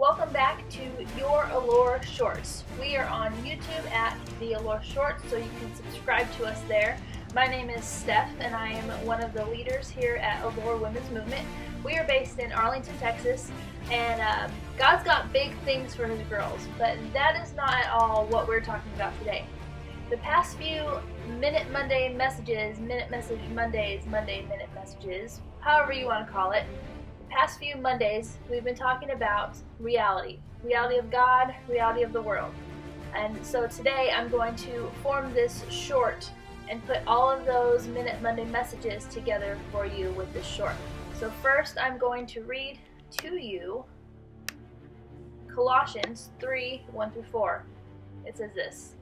Welcome back to Your Allure Shorts. We are on YouTube at The Allure Shorts, so you can subscribe to us there. My name is Steph, and I am one of the leaders here at Allure Women's Movement. We are based in Arlington, Texas, and God's got big things for His girls, but that is not at all what we're talking about today. The past few Minute Monday messages, Minute Message Mondays, Monday Minute Messages, however you want to call it, past few Mondays, we've been talking about reality of God, reality of the world. And so today I'm going to form this short and put all of those Minute Monday messages together for you with this short. So first I'm going to read to you Colossians 3:1-4. It says this: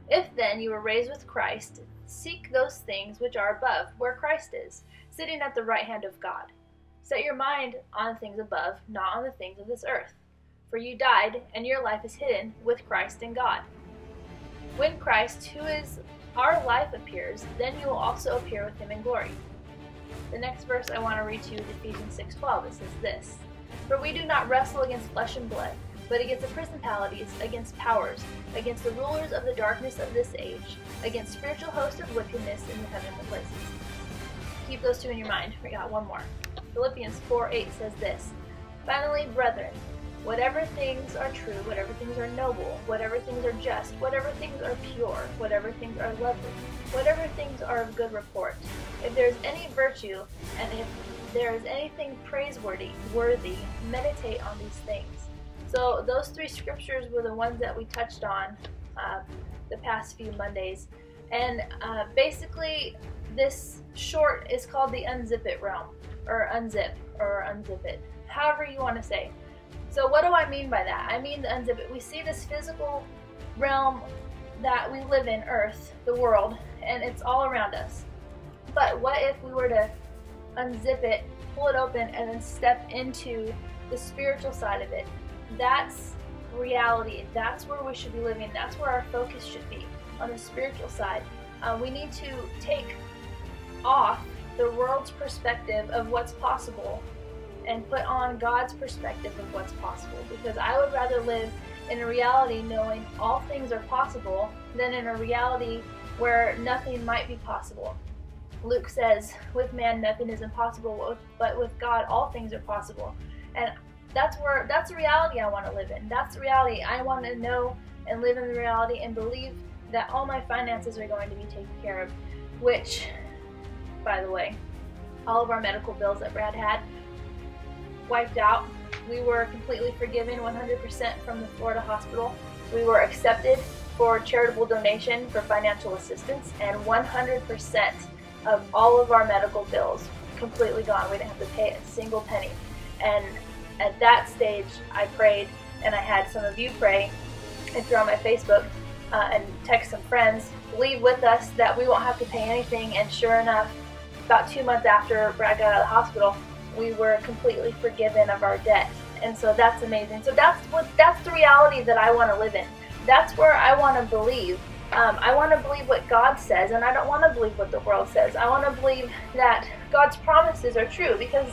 "If then you were raised with Christ, seek those things which are above, where Christ is, sitting at the right hand of God. Set your mind on things above, not on the things of this earth. For you died, and your life is hidden with Christ in God. When Christ, who is our life, appears, then you will also appear with Him in glory." The next verse I want to read to you is Ephesians 6:12. It says this: "For we do not wrestle against flesh and blood, but against the principalities, against powers, against the rulers of the darkness of this age, against spiritual hosts of wickedness in the heavenly places." Keep those two in your mind. We got one more. Philippians 4:8 says this: "Finally, brethren, whatever things are true, whatever things are noble, whatever things are just, whatever things are pure, whatever things are lovely, whatever things are of good report, if there is any virtue, and if there is anything praiseworthy, meditate on these things." So those three scriptures were the ones that we touched on the past few Mondays. And basically, this short is called the Unzip It realm, or Unzip It, however you want to say. So what do I mean by that? I mean the Unzip It. We see this physical realm that we live in, Earth, the world, and it's all around us. But what if we were to unzip it, pull it open, and then step into the spiritual side of it? That's reality. That's where we should be living. That's where our focus should be, on the spiritual side. We need to take off the world's perspective of what's possible and put on God's perspective of what's possible, because I would rather live in a reality knowing all things are possible than in a reality where nothing might be possible. Luke says, "With man nothing is impossible, but with God all things are possible." And that's the reality I want to live in. That's the reality I want to know and live in, the reality and believe that all my finances are going to be taken care of, which, by the way, all of our medical bills that Brad had wiped out. We were completely forgiven 100% from the Florida hospital. We were accepted for charitable donation for financial assistance, and 100% of all of our medical bills completely gone. We didn't have to pay a single penny. And at that stage, I prayed, and I had some of you pray, if you're on my Facebook, and text some friends, believe with us that we won't have to pay anything. And sure enough, about 2 months after Brad got out of the hospital, we were completely forgiven of our debt. And so that's amazing. So that's the reality that I want to live in. That's where I want to believe. I want to believe what God says, and I don't want to believe what the world says. I want to believe that God's promises are true, because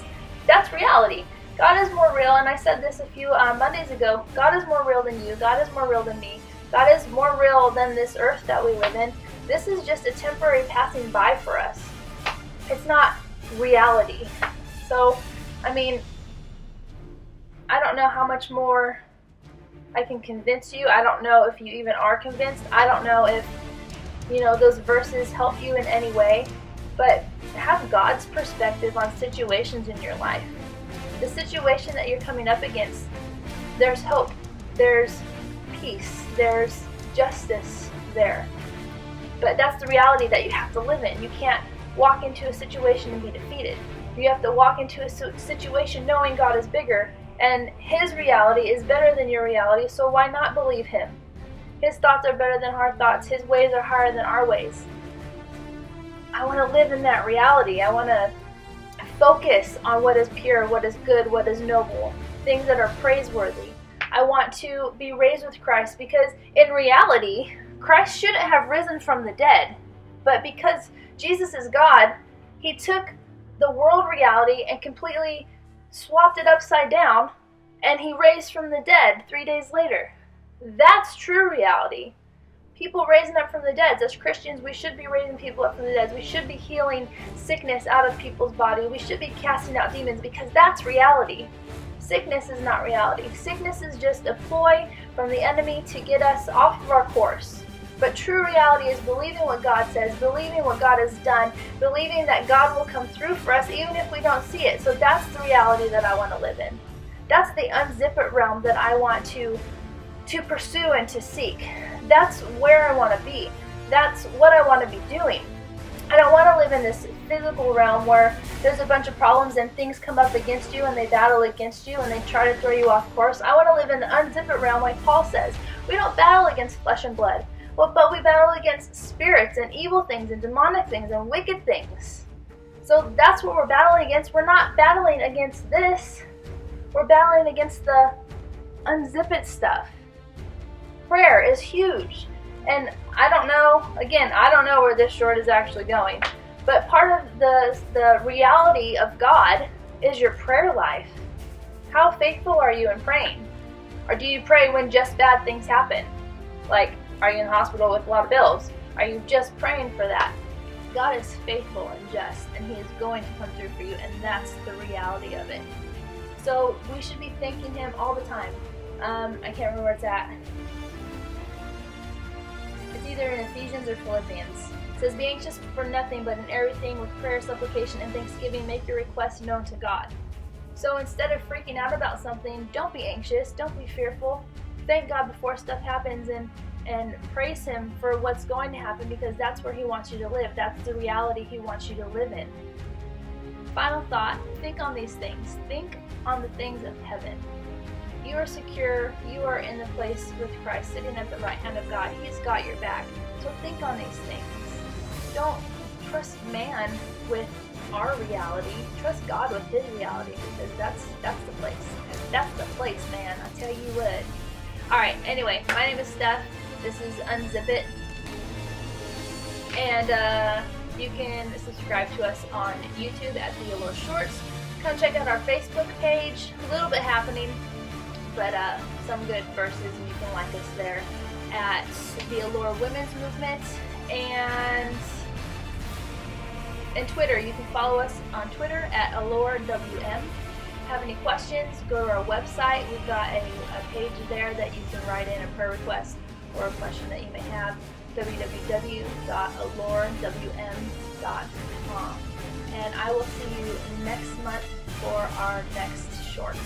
that's reality. God is more real, and I said this a few Mondays ago. God is more real than you. God is more real than me. God is more real than this earth that we live in. This is just a temporary passing by for us. It's not reality. So, I mean, I don't know how much more I can convince you. I don't know if you even are convinced. I don't know if, those verses help you in any way. But have God's perspective on situations in your life. The situation that you're coming up against, there's hope. There's peace. There's justice there. But that's the reality that you have to live in. You can't walk into a situation and be defeated. You have to walk into a situation knowing God is bigger, and His reality is better than your reality, so why not believe Him? His thoughts are better than our thoughts. His ways are higher than our ways. I want to live in that reality. I want to focus on what is pure, what is good, what is noble, things that are praiseworthy. I want to be raised with Christ, because in reality, Christ shouldn't have risen from the dead. But because Jesus is God, He took the world reality and completely swapped it upside down and he raised from the dead 3 days later. That's true reality. People raising up from the dead. As Christians, we should be raising people up from the dead. We should be healing sickness out of people's body. We should be casting out demons, because that's reality. Sickness is not reality. Sickness is just a ploy from the enemy to get us off of our course. But true reality is believing what God says, believing what God has done, believing that God will come through for us even if we don't see it. So that's the reality that I want to live in. That's the Unzip It realm that I want to pursue and to seek. That's where I want to be. That's what I want to be doing. I don't want to live in this physical realm where there's a bunch of problems and things come up against you and they battle against you and they try to throw you off course. I want to live in the Unzip It realm like Paul says. We don't battle against flesh and blood, but we battle against spirits and evil things and demonic things and wicked things. So that's what we're battling against. We're not battling against this. We're battling against the Unzip It stuff. Prayer is huge. And I don't know, again, I don't know where this short is actually going, but part of the reality of God is your prayer life. How faithful are you in praying? Or do you pray when just bad things happen? Like, are you in the hospital with a lot of bills? Are you just praying for that? God is faithful and just, and He is going to come through for you, and that's the reality of it. So we should be thanking Him all the time. I can't remember where it's at. It's either in Ephesians or Philippians. It says, be anxious for nothing, but in everything with prayer, supplication, and thanksgiving, make your requests known to God. So instead of freaking out about something, don't be anxious, don't be fearful. Thank God before stuff happens and praise Him for what's going to happen, because that's where He wants you to live. That's the reality He wants you to live in. Final thought, think on these things. Think on the things of heaven. You are secure. You are in the place with Christ, sitting at the right hand of God. He's got your back. So think on these things. Don't trust man with our reality. Trust God with His reality, because that's the place. That's the place, man. I tell you what. Alright, anyway, my name is Steph. This is Unzip It. And you can subscribe to us on YouTube at The Allure Shorts. Come check out our Facebook page. A little bit happening, but some good verses, and you can like us there at The Allure Women's Movement. And Twitter, you can follow us on Twitter at AllureWM. Have any questions, go to our website. We've got a page there that you can write in a prayer request or a question that you may have, www.allurewm.com. And I will see you next month for our next short.